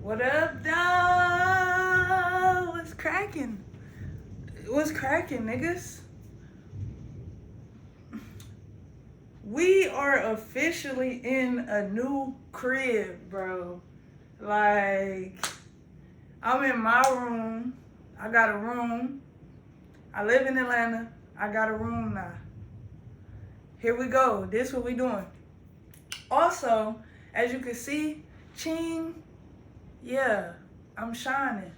What up, dog? What's cracking? What's cracking, niggas? We are officially in a new crib, bro. Like, I'm in my room. I got a room. I live in Atlanta. I got a room now. Here we go. This what we doing. Also, as you can see, ching. Yeah, I'm shining.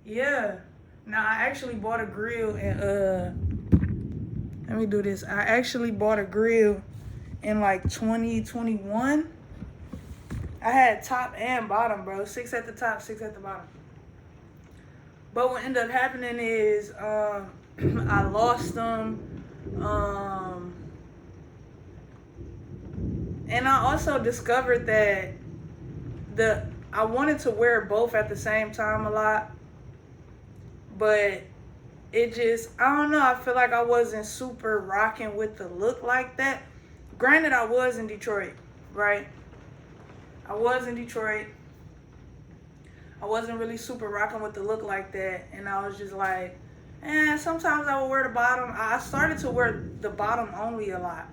Yeah. Now I actually bought a grill and let me do this. I actually bought a grill in like 2021. I had top and bottom, bro. 6 at the top, 6 at the bottom. But what ended up happening is I lost them. And I also discovered that I wanted to wear both at the same time a lot. But it just, I don't know, I feel like I wasn't super rocking with the look like that. Granted, I was in Detroit, right? I was in Detroit. I wasn't really super rocking with the look like that. And I was just like, sometimes I would wear the bottom. I started to wear the bottom only a lot.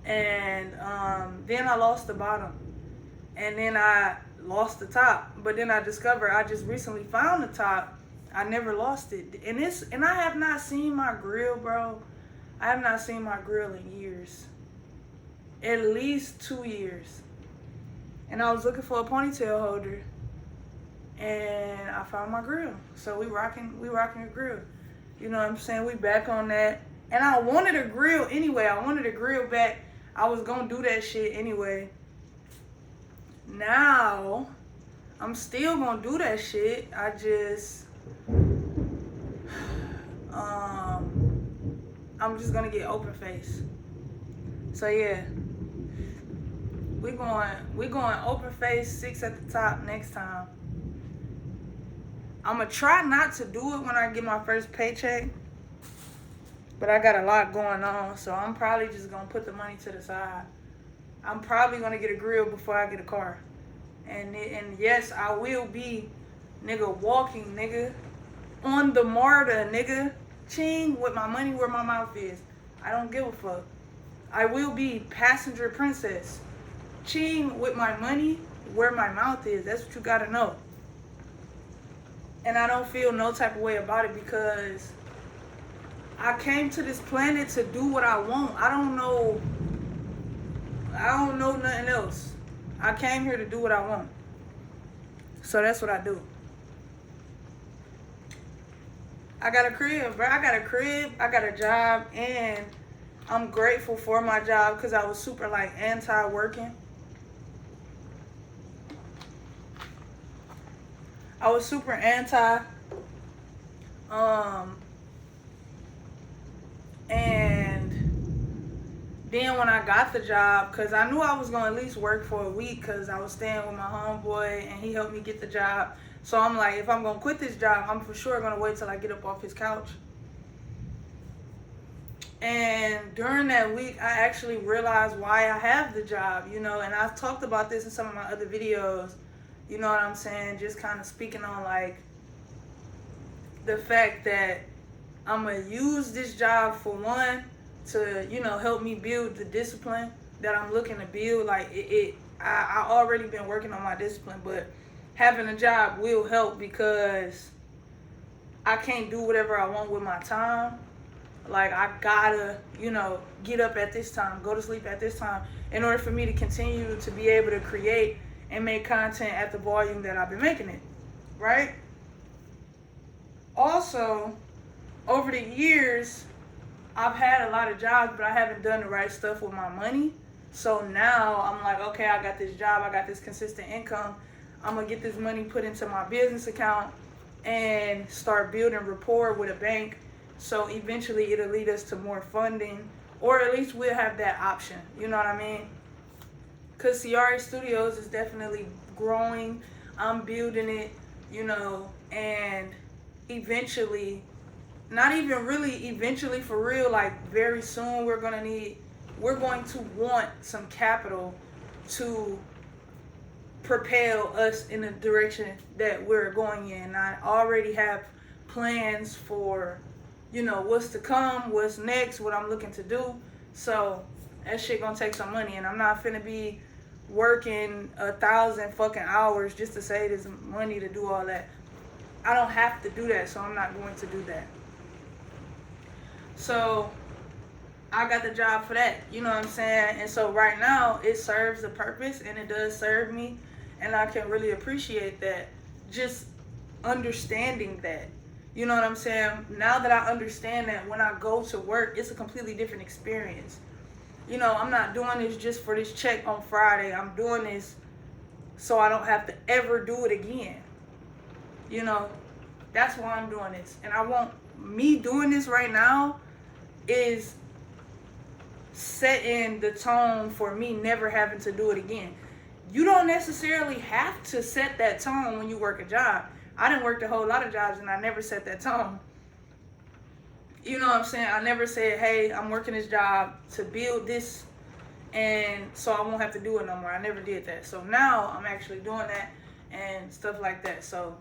And then I lost the bottom. And then I lost the top. But then I discovered I just recently found the top. I never lost it. And I have not seen my grill, bro. I have not seen my grill in years. At least 2 years. And I was looking for a ponytail holder. And I found my grill. So we rocking a grill. You know what I'm saying? We back on that. And I wanted a grill anyway. I wanted a grill back. I was gonna do that shit anyway. Now, I'm still gonna do that shit. I just I'm just gonna get open face. So yeah, we going open face, 6 at the top next time. I'm gonna try not to do it when I get my first paycheck, but I got a lot going on, so I'm probably just gonna put the money to the side. I'm probably gonna get a grill before I get a car, and yes, I will be, nigga, walking, nigga, on the MARTA, nigga. Ching, with my money where my mouth is. I don't give a fuck. I will be passenger princess. Ching, with my money where my mouth is. That's what you gotta know. And I don't feel no type of way about it because I came to this planet to do what I want. I don't know nothing else. I came here to do what I want. So that's what I do. I got a crib, bro. I got a job, and I'm grateful for my job because I was super, like, anti-working. I was super anti. And then when I got the job, because I knew I was going to at least work for a week because I was staying with my homeboy, and he helped me get the job. So I'm like, if I'm going to quit this job, I'm for sure going to wait till I get up off his couch. And during that week, I actually realized why I have the job, you know, and I've talked about this in some of my other videos, you know what I'm saying, just kind of speaking on, like, the fact that I'm going to use this job for one, to, you know, help me build the discipline that I'm looking to build. Like, I already been working on my discipline, but having a job will help because I can't do whatever I want with my time. Like, I gotta, you know, get up at this time, go to sleep at this time in order for me to continue to be able to create and make content at the volume that I've been making it, right? Also, over the years, I've had a lot of jobs, but I haven't done the right stuff with my money. So now I'm like, okay, I got this job, I got this consistent income. I'm going to get this money put into my business account and start building rapport with a bank. So eventually it'll lead us to more funding, or at least we'll have that option. You know what I mean? Because Ciari Studios is definitely growing. I'm building it, you know, and eventually, not even really eventually, for real, like very soon, we're going to want some capital to propel us in the direction that we're going in. I already have plans for, what's to come, what's next, what I'm looking to do. So that shit gonna take some money, and I'm not finna be working 1,000 fucking hours just to save this money to do all that. I don't have to do that, so I'm not going to do that. So I got the job for that, you know what I'm saying? And so right now it serves a purpose, and it does serve me, and I can really appreciate that, just understanding that. You know what I'm saying? Now that I understand that when I go to work, it's a completely different experience. I'm not doing this just for this check on Friday. I'm doing this so I don't have to ever do it again. That's why I'm doing this. And I want me doing this right now is setting the tone for me never having to do it again. You don't necessarily have to set that tone when you work a job. I done worked a whole lot of jobs and I never set that tone. You know what I'm saying? I never said, hey, I'm working this job to build this, and so I won't have to do it no more. I never did that. So now I'm actually doing that and stuff like that. So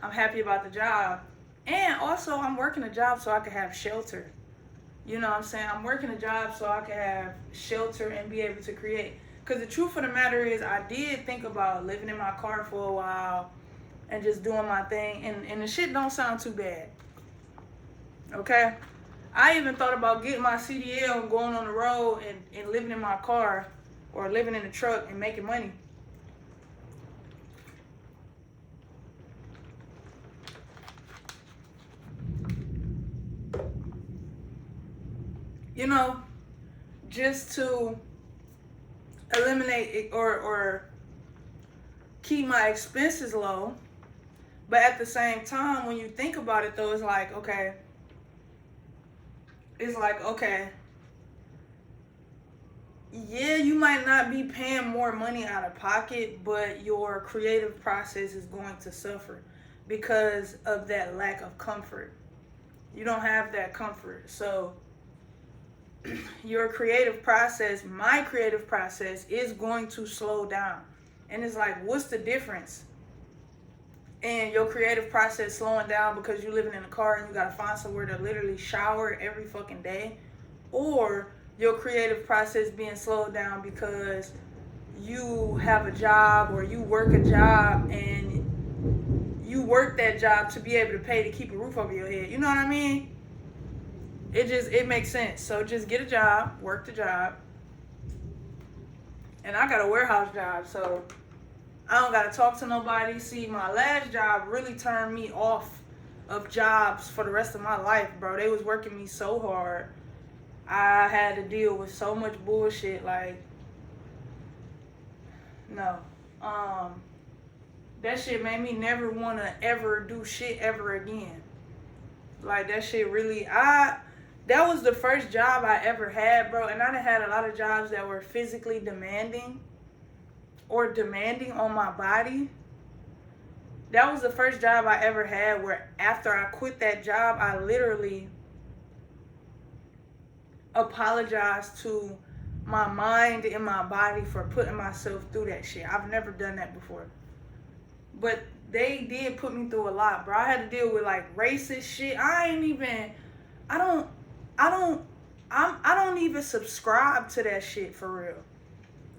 I'm happy about the job. And also I'm working a job so I can have shelter. You know what I'm saying? I'm working a job so I can have shelter and be able to create. Because the truth of the matter is, I did think about living in my car for a while and just doing my thing. And the shit don't sound too bad. Okay? I even thought about getting my CDL and going on the road and living in my car or living in the truck and making money. Just to eliminate it or keep my expenses low. But at the same time, when you think about it though, it's like, okay, yeah, you might not be paying more money out of pocket, but your creative process is going to suffer because of that lack of comfort. You don't have that comfort. So your creative process, my creative process, is going to slow down. And it's like, what's the difference? And your creative process slowing down because you're living in a car and you gotta find somewhere to literally shower every fucking day, or your creative process being slowed down because you have a job or you work a job and you work that job to be able to pay to keep a roof over your head. You know what I mean? It makes sense. So just get a job, work the job. And I got a warehouse job, so I don't gotta talk to nobody. See, my last job really turned me off of jobs for the rest of my life, bro. They was working me so hard. I had to deal with so much bullshit, like, no. That shit made me never wanna ever do shit ever again. Like, that shit really, that was the first job I ever had, bro. And I done had a lot of jobs that were physically demanding or demanding on my body. That was the first job I ever had where after I quit that job, I literally apologized to my mind and my body for putting myself through that shit. I've never done that before. But they did put me through a lot, bro. I had to deal with like racist shit. I don't even subscribe to that shit for real.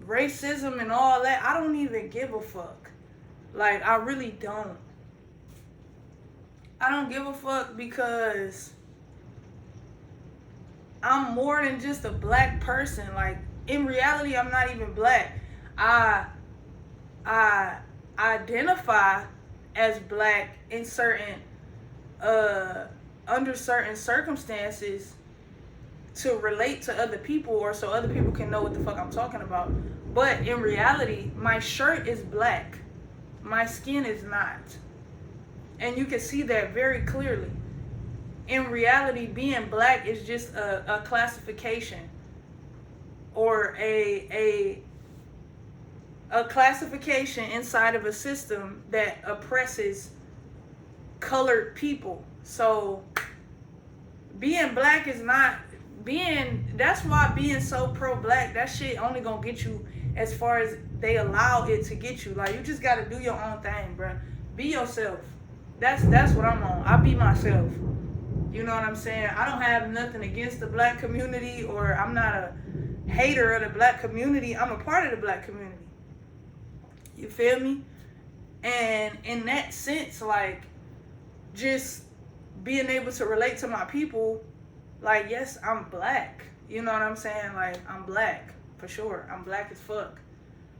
Racism and all that, I don't even give a fuck. Like, I really don't. I don't give a fuck because I'm more than just a black person. Like, in reality, I'm not even black. I identify as black in under certain circumstances to relate to other people or so other people can know what the fuck I'm talking about. But in reality, my shirt is black. My skin is not. And you can see that very clearly. In reality, being black is just a classification or a classification inside of a system that oppresses colored people. So being black is not that's why being so pro-black, that shit only gonna get you as far as they allow it to get you. Like, you just gotta do your own thing, bro. Be yourself. That's what I'm on. I be myself. You know what I'm saying? I don't have nothing against the black community, or I'm not a hater of the black community. I'm a part of the black community. You feel me? And in that sense, like, just being able to relate to my people, like, yes, I'm black. You know what I'm saying? Like, I'm black, for sure. I'm black as fuck,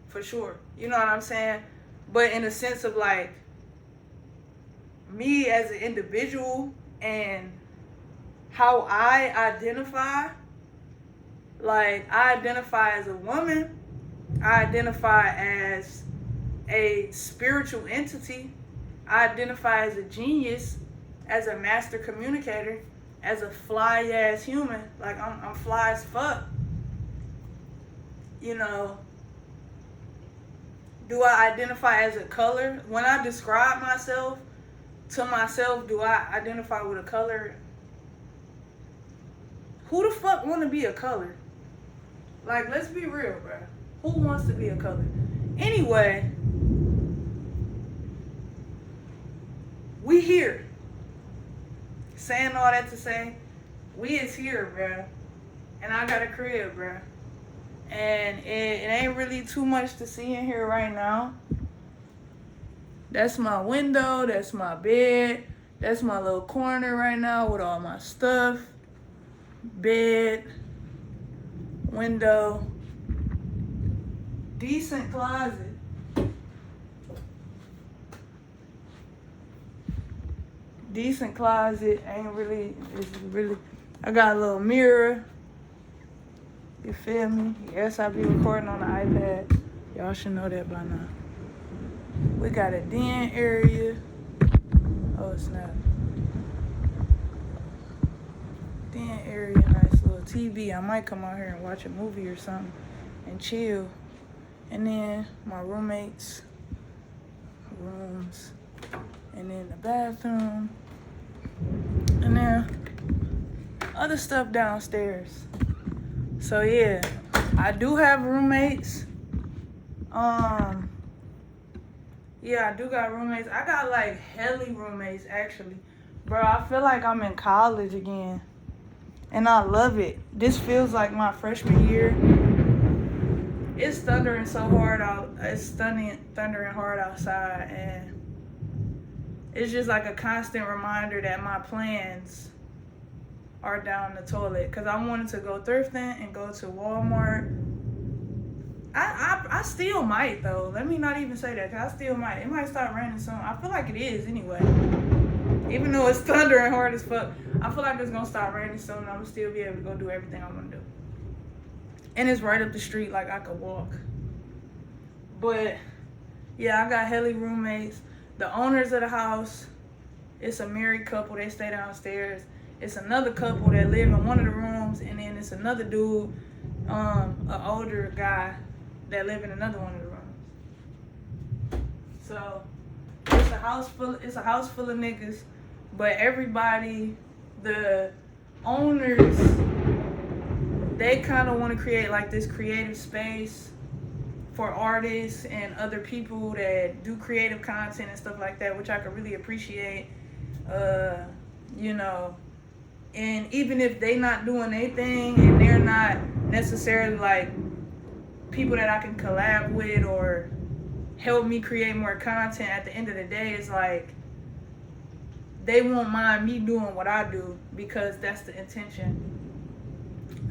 for sure. You know what I'm saying? But in the sense of, like, me as an individual and how I identify, like, I identify as a woman. I identify as a spiritual entity. I identify as a genius, as a master communicator, as a fly ass human. Like, I'm fly as fuck. You know, do I identify as a color? When I describe myself to myself, do I identify with a color? Who the fuck want to be a color? Like, let's be real, bro. Who wants to be a color? Anyway, we here. Saying all that to say, we is here, bro. And I got a crib, bro. And it ain't really too much to see in here right now. That's my window. That's my bed. That's my little corner right now with all my stuff. Bed. Window. Decent closet. Decent closet. It's really, I got a little mirror. You feel me? Yes, I be recording on the iPad. Y'all should know that by now. We got a den area. Oh, snap. Den area, nice little TV. I might come out here and watch a movie or something and chill. And then my roommates' rooms. And then the bathroom. And then other stuff downstairs. So yeah, I do have roommates. Yeah, I do got roommates. I got like helly roommates actually. Bro, I feel like I'm in college again. And I love it. This feels like my freshman year. It's thundering so hard out. It's thundering hard outside, and it's just like a constant reminder that my plans are down the toilet. Cause I wanted to go thrifting and go to Walmart. I still might though. Let me not even say that, cause I still might. It might start raining soon. I feel like it is anyway. Even though it's thundering hard as fuck, I feel like it's gonna start raining soon and I'm gonna still be able to go do everything I wanna do. And it's right up the street, like I could walk. But yeah, I got helly roommates. The owners of the house, it's a married couple, they stay downstairs. It's another couple that live in one of the rooms, and then it's another dude, an older guy that live in another one of the rooms. So it's a house full of niggas, but everybody, the owners, they kind of want to create like this creative space for artists and other people that do creative content and stuff like that, which I could really appreciate. You know, and even if they not doing anything and they're not necessarily like people that I can collab with or help me create more content, at the end of the day, it's like they won't mind me doing what I do because that's the intention.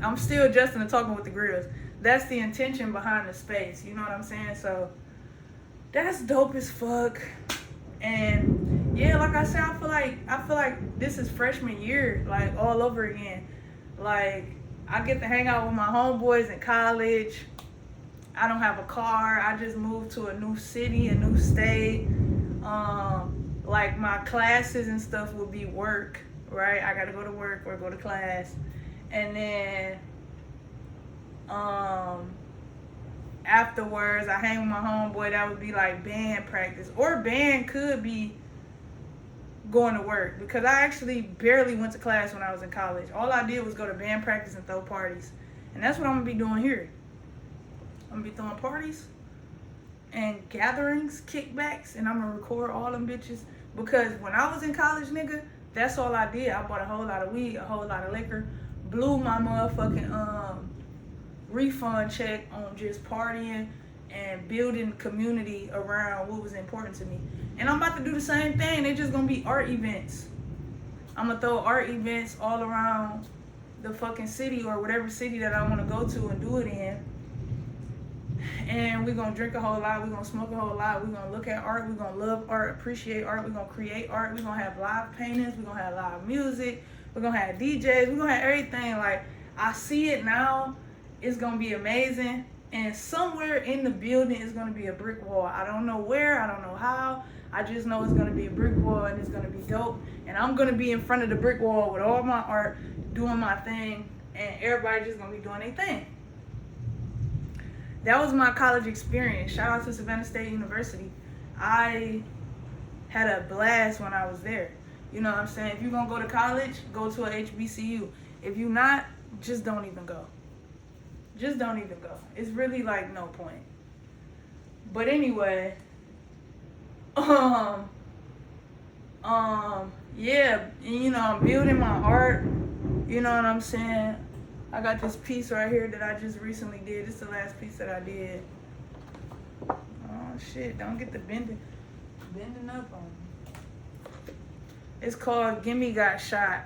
I'm still adjusting to talking with the grills. That's the intention behind the space. You know what I'm saying? So that's dope as fuck. And yeah, like I said, I feel like this is freshman year, like all over again. Like I get to hang out with my homeboys in college. I don't have a car. I just moved to a new city, a new state. Like my classes and stuff would be work, right? I gotta go to work or go to class. And then afterwards I hang with my homeboy. That would be like band practice, or band could be going to work, because I actually barely went to class when I was in college. All I did was go to band practice and throw parties, and that's what I'm gonna be doing here. I'm gonna be throwing parties and gatherings, kickbacks, and I'm gonna record all them bitches. Because when I was in college, nigga, that's all I did. I bought a whole lot of weed, a whole lot of liquor, blew my motherfucking refund check on just partying and building community around what was important to me. And I'm about to do the same thing. They just gonna be art events. I'm gonna throw art events all around the fucking city or whatever city that I wanna go to and do it in. And we're gonna drink a whole lot, we're gonna smoke a whole lot, we're gonna look at art, we're gonna love art, appreciate art, we're gonna create art, we're gonna have live paintings, we're gonna have live music, we're gonna have DJs, we're gonna have everything. Like, I see it now, it's gonna be amazing. And somewhere in the building is gonna be a brick wall. I don't know where, I don't know how, I just know it's gonna be a brick wall and it's gonna be dope. And I'm gonna be in front of the brick wall with all my art, doing my thing, and everybody just gonna be doing their thing. That was my college experience. Shout out to Savannah State University. I had a blast when I was there. You know what I'm saying? If you're gonna go to college, go to a HBCU. If you're not, just don't even go. Just don't even go. It's really like no point. But anyway, yeah, you know, I'm building my art. You know what I'm saying? I got this piece right here that I just recently did. This is the last piece that I did. Oh shit, don't get the bending up on me. It's called Gimme Got Shot.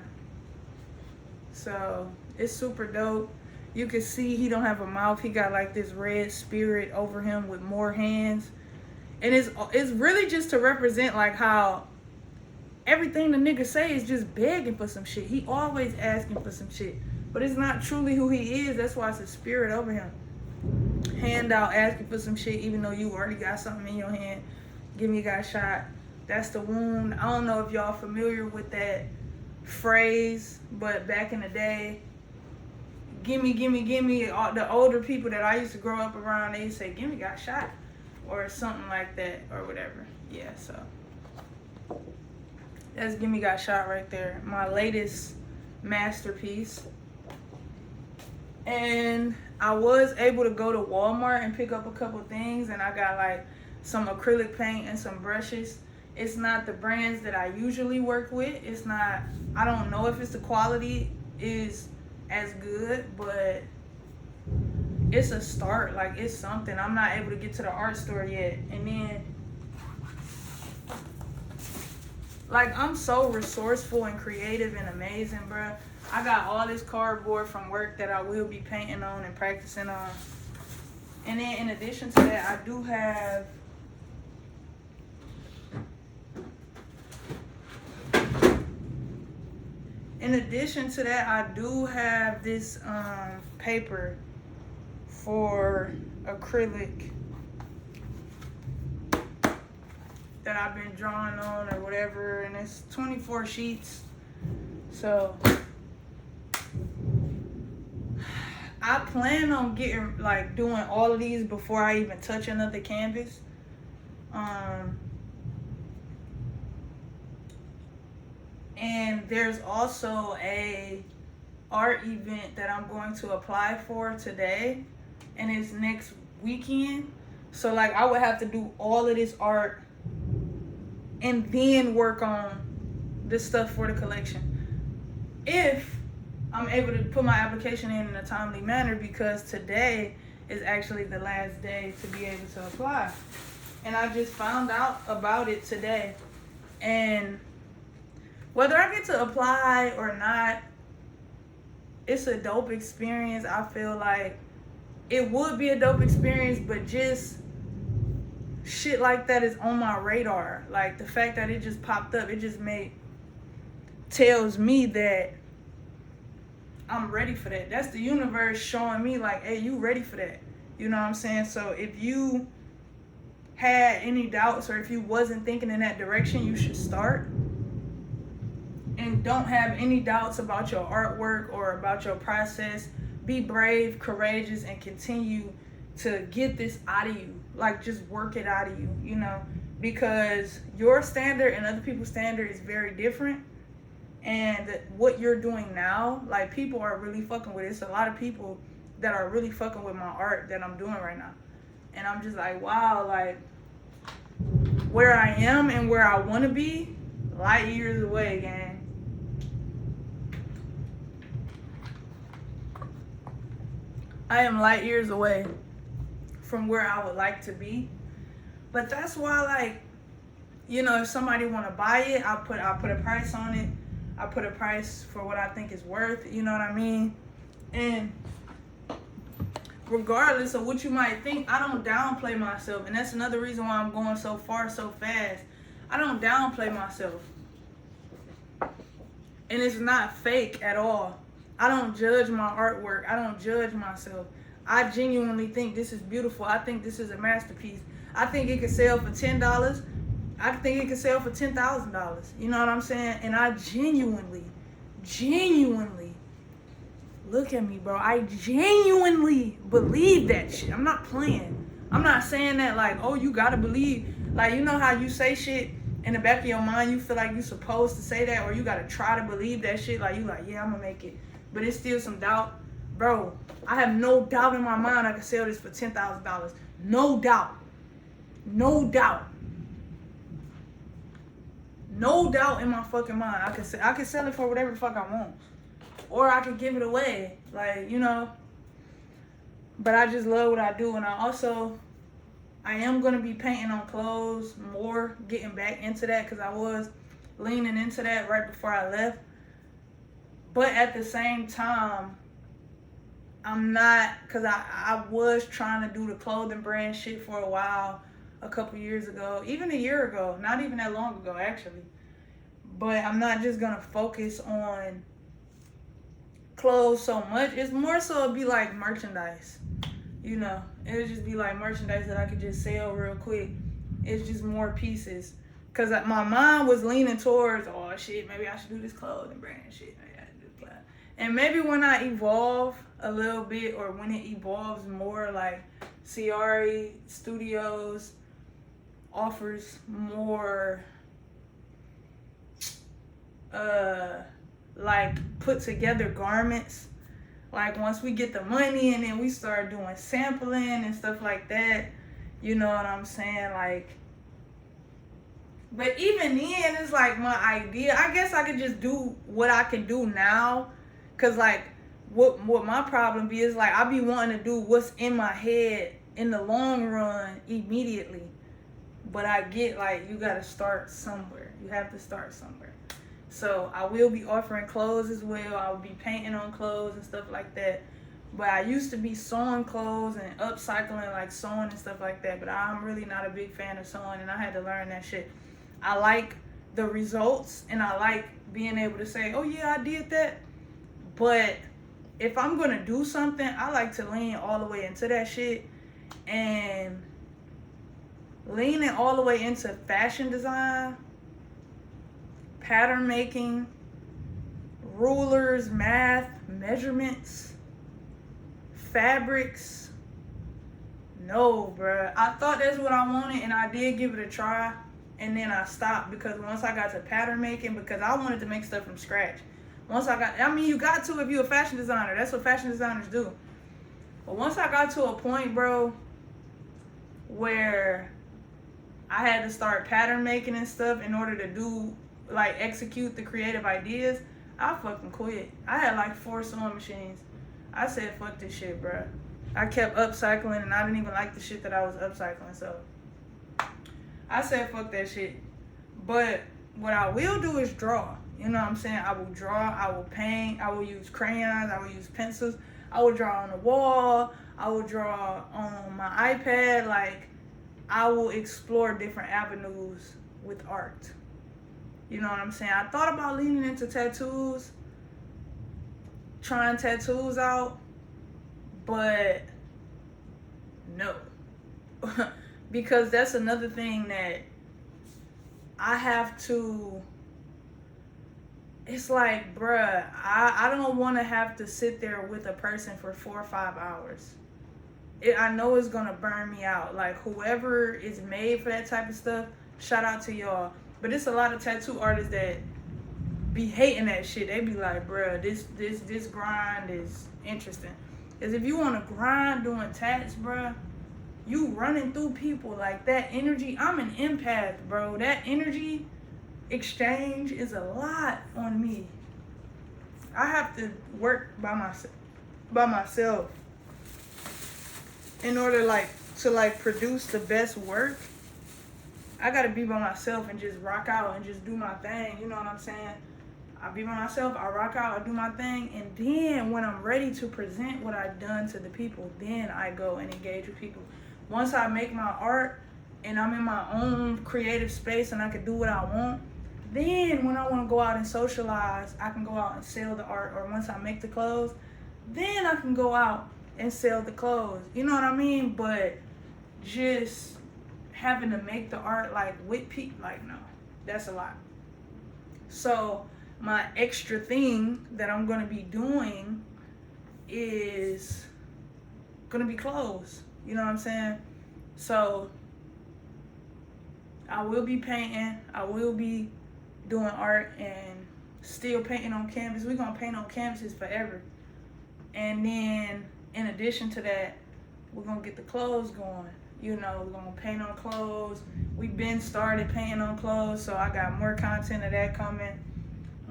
So it's super dope. You can see he don't have a mouth. He got like this red spirit over him with more hands. And it's really just to represent like how everything the nigga say is just begging for some shit. He always asking for some shit. But it's not truly who he is. That's why it's a spirit over him. Hand out, asking for some shit, even though you already got something in your hand. Gimme Got Shot. That's the wound. I don't know if y'all familiar with that phrase, but back in the day, gimme, gimme, gimme. The older people that I used to grow up around, they used to say, Gimme Got Shot. Or something like that, or whatever. Yeah, so. That's Gimme Got Shot right there. My latest masterpiece. And I was able to go to Walmart and pick up a couple things, and I got like some acrylic paint and some brushes. It's not the brands that I usually work with. It's not, I don't know if it's the quality is as good, but it's a start. Like, it's something. I'm not able to get to the art store yet. And then, like, I'm so resourceful and creative and amazing, bruh. I got all this cardboard from work that I will be painting on and practicing on. And then in addition to that, I do have this paper for acrylic that I've been drawing on or whatever, and it's 24 sheets. So I plan on getting, like, doing all of these before I even touch another canvas. And there's also a art event that I'm going to apply for today, and it's next weekend. So like, I would have to do all of this art and then work on the stuff for the collection, if I'm able to put my application in a timely manner, because today is actually the last day to be able to apply. And I just found out about it today. And whether I get to apply or not, it's a dope experience. I feel like it would be a dope experience, but just shit like that is on my radar. Like, the fact that it just popped up, it just tells me that I'm ready for that. That's the universe showing me like, hey, you ready for that. You know what I'm saying? So if you had any doubts, or if you wasn't thinking in that direction, you should start. And don't have any doubts about your artwork or about your process. Be brave, courageous, and continue to get this out of you. Like, just work it out of you, you know, because your standard and other people's standard is very different. And what you're doing now, like, people are really fucking with it. It's a lot of people that are really fucking with my art that I'm doing right now. And I'm just like, wow, like, where I am and where I want to be, light years away, gang. I am light years away from where I would like to be. But that's why, like, you know, if somebody want to buy it, I put a price on it. I put a price for what I think it's worth, you know what I mean? And regardless of what you might think, I don't downplay myself. And that's another reason why I'm going so far so fast. I don't downplay myself. And it's not fake at all. I don't judge my artwork. I don't judge myself. I genuinely think this is beautiful. I think this is a masterpiece. I think it could sell for $10. I think it could sell for $10,000. You know what I'm saying? And I genuinely, look at me, bro. I genuinely believe that shit. I'm not playing. I'm not saying that like, oh, you gotta believe. Like, you know how you say shit in the back of your mind, you feel like you're supposed to say that, or you gotta try to believe that shit. Like, you like, yeah, I'm gonna make it. But it's still some doubt. Bro, I have no doubt in my mind I can sell this for $10,000. No doubt. No doubt. No doubt in my fucking mind. I can sell it for whatever the fuck I want. Or I could give it away. Like, you know. But I just love what I do. And I am going to be painting on clothes more. Getting back into that. Because I was leaning into that right before I left. But at the same time, I'm not. Because I was trying to do the clothing brand shit for a while. A couple years ago, even a year ago, not even that long ago actually. But I'm not just gonna focus on clothes so much. It's more so it'd be like merchandise, you know. It'll just be like merchandise that I could just sell real quick. It's just more pieces. Cause my mind was leaning towards, oh shit, maybe I should do this clothing brand shit. Maybe I should do that. And maybe when I evolve a little bit, or when it evolves more, like Ciari Studios offers more like put together garments, like once we get the money and then we start doing sampling and stuff like that, you know what I'm saying? Like, but even then, it's like my idea, I guess I could just do what I can do now, cause like what my problem be is like I be wanting to do what's in my head in the long run immediately. But I get like you gotta start somewhere. You have to start somewhere. So I will be offering clothes as well. I will be painting on clothes and stuff like that. But I used to be sewing clothes and upcycling, like sewing and stuff like that. But I'm really not a big fan of sewing, and I had to learn that shit. I like the results, and I like being able to say, oh yeah, I did that. But if I'm gonna do something, I like to lean all the way into that shit. And leaning all the way into fashion design, pattern making, rulers, math, measurements, fabrics. No, bruh. I thought that's what I wanted, and I did give it a try, and then I stopped because once I got to pattern making, because I wanted to make stuff from scratch. You got to if you're a fashion designer. That's what fashion designers do. But once I got to a point, bro, where I had to start pattern making and stuff in order to execute the creative ideas, I fucking quit. I had like 4 sewing machines. I said, fuck this shit, bro. I kept upcycling, and I didn't even like the shit that I was upcycling, so I said, fuck that shit. But what I will do is draw. You know what I'm saying? I will draw, I will paint, I will use crayons, I will use pencils, I will draw on the wall, I will draw on my iPad, like, I will explore different avenues with art. You know what I'm saying? I thought about leaning into tattoos, trying tattoos out, but no. Because that's another thing that I have to, it's like, bruh, I don't want to have to sit there with a person for 4 or 5 hours. I know it's going to burn me out. Like, whoever is made for that type of stuff, shout out to y'all. But it's a lot of tattoo artists that be hating that shit. They be like, bruh, this grind is interesting. Because if you want to grind doing tats, bruh, you running through people, like that energy. I'm an empath, bro. That energy exchange is a lot on me. I have to work by myself in order to produce the best work. I gotta be by myself and just rock out and just do my thing. You know what I'm saying? I be by myself, I rock out, I do my thing, and then when I'm ready to present what I've done to the people, then I go and engage with people. Once I make my art and I'm in my own creative space and I can do what I want, then when I want to go out and socialize, I can go out and sell the art. Or once I make the clothes, then I can go out and sell the clothes. You know what I mean? But just having to make the art like with people, like, no, that's a lot. So my extra thing that I'm gonna be doing is gonna be clothes. You know what I'm saying? So I will be painting, I will be doing art and still painting on canvas. We're gonna paint on canvases forever. And then in addition to that, we're gonna get the clothes going. You know, we're gonna paint on clothes. We've been started painting on clothes, so I got more content of that coming.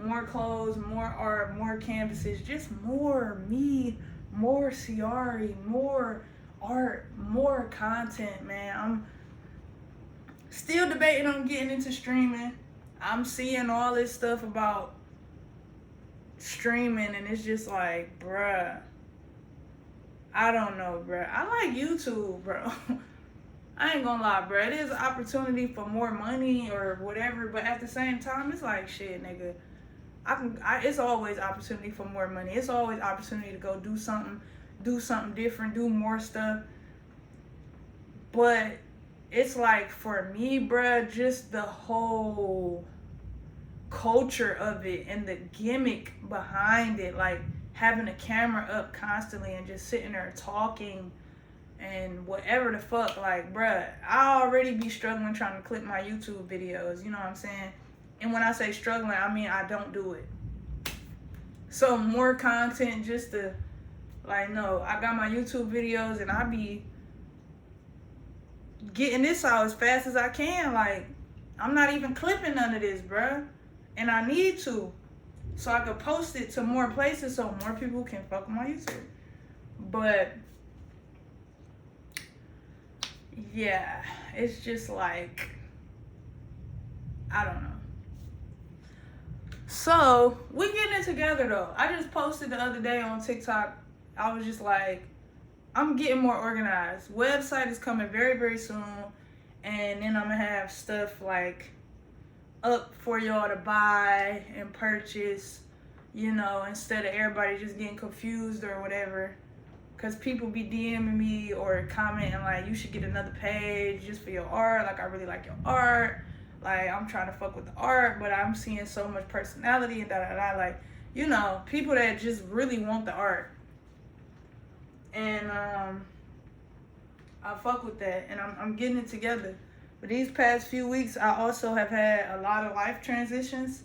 More clothes, more art, more canvases, just more me, more Ciari, more art, more content, man. I'm still debating on getting into streaming. I'm seeing all this stuff about streaming, and it's just like, bruh, I don't know, bruh. I like YouTube, bro. I ain't gonna lie, bruh. It is an opportunity for more money or whatever, but at the same time, it's like, shit, nigga. It's always opportunity for more money. It's always opportunity to go do something different, do more stuff. But it's like, for me, bruh, just the whole culture of it and the gimmick behind it, like having a camera up constantly and just sitting there talking and whatever the fuck, like, bruh, I already be struggling trying to clip my YouTube videos, you know what I'm saying? And when I say struggling, I mean I don't do it. So more content just to, like, no, I got my YouTube videos and I be getting this out as fast as I can. Like, I'm not even clipping none of this, bruh. And I need to. So I could post it to more places so more people can fuck with my YouTube. But yeah, it's just like, I don't know. So we getting it together though. I just posted the other day on TikTok. I was just like, I'm getting more organized. Website is coming very, very soon. And then I'm gonna have stuff like up for y'all to buy and purchase, you know, instead of everybody just getting confused or whatever. Cause people be DMing me or commenting like, you should get another page just for your art. Like, I really like your art. Like, I'm trying to fuck with the art, but I'm seeing so much personality and da-da-da. Like, you know, people that just really want the art. And I fuck with that, and I'm getting it together. But these past few weeks, I also have had a lot of life transitions.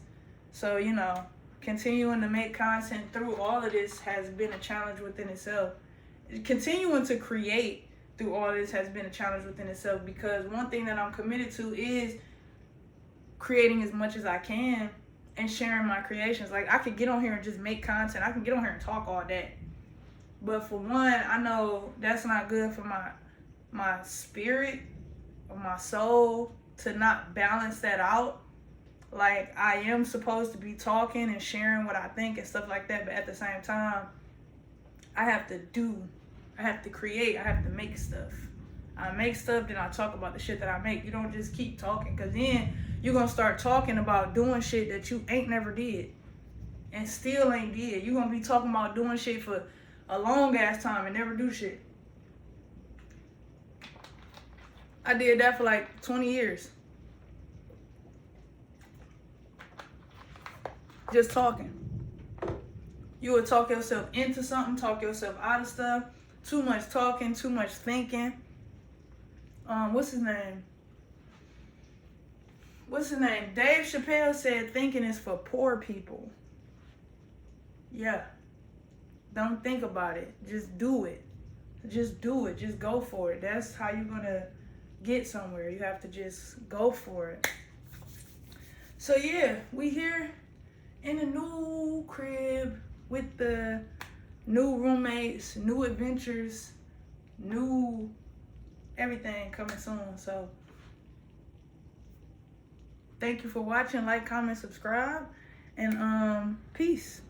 So, you know, continuing to make content through all of this has been a challenge within itself. Continuing to create through all of this has been a challenge within itself, because one thing that I'm committed to is creating as much as I can and sharing my creations. Like, I could get on here and just make content. I can get on here and talk all day. But for one, I know that's not good for my spirit or my soul to not balance that out. Like, I am supposed to be talking and sharing what I think and stuff like that, but at the same time, I have to create, I have to make stuff. I make stuff, then I talk about the shit that I make. You don't just keep talking, because then you're going to start talking about doing shit that you ain't never did and still ain't did. You're going to be talking about doing shit for a long ass time and never do shit. I did that for like 20 years. Just talking. You would talk yourself into something, talk yourself out of stuff. Too much talking, too much thinking. What's his name? Dave Chappelle said thinking is for poor people. Yeah. Don't think about it. Just do it. just do it. Just go for it. That's how you're gonna get somewhere. You have to just go for it. So yeah, we here in a new crib with the new roommates, new adventures, new everything coming soon. So thank you for watching. Like, comment, subscribe, and peace.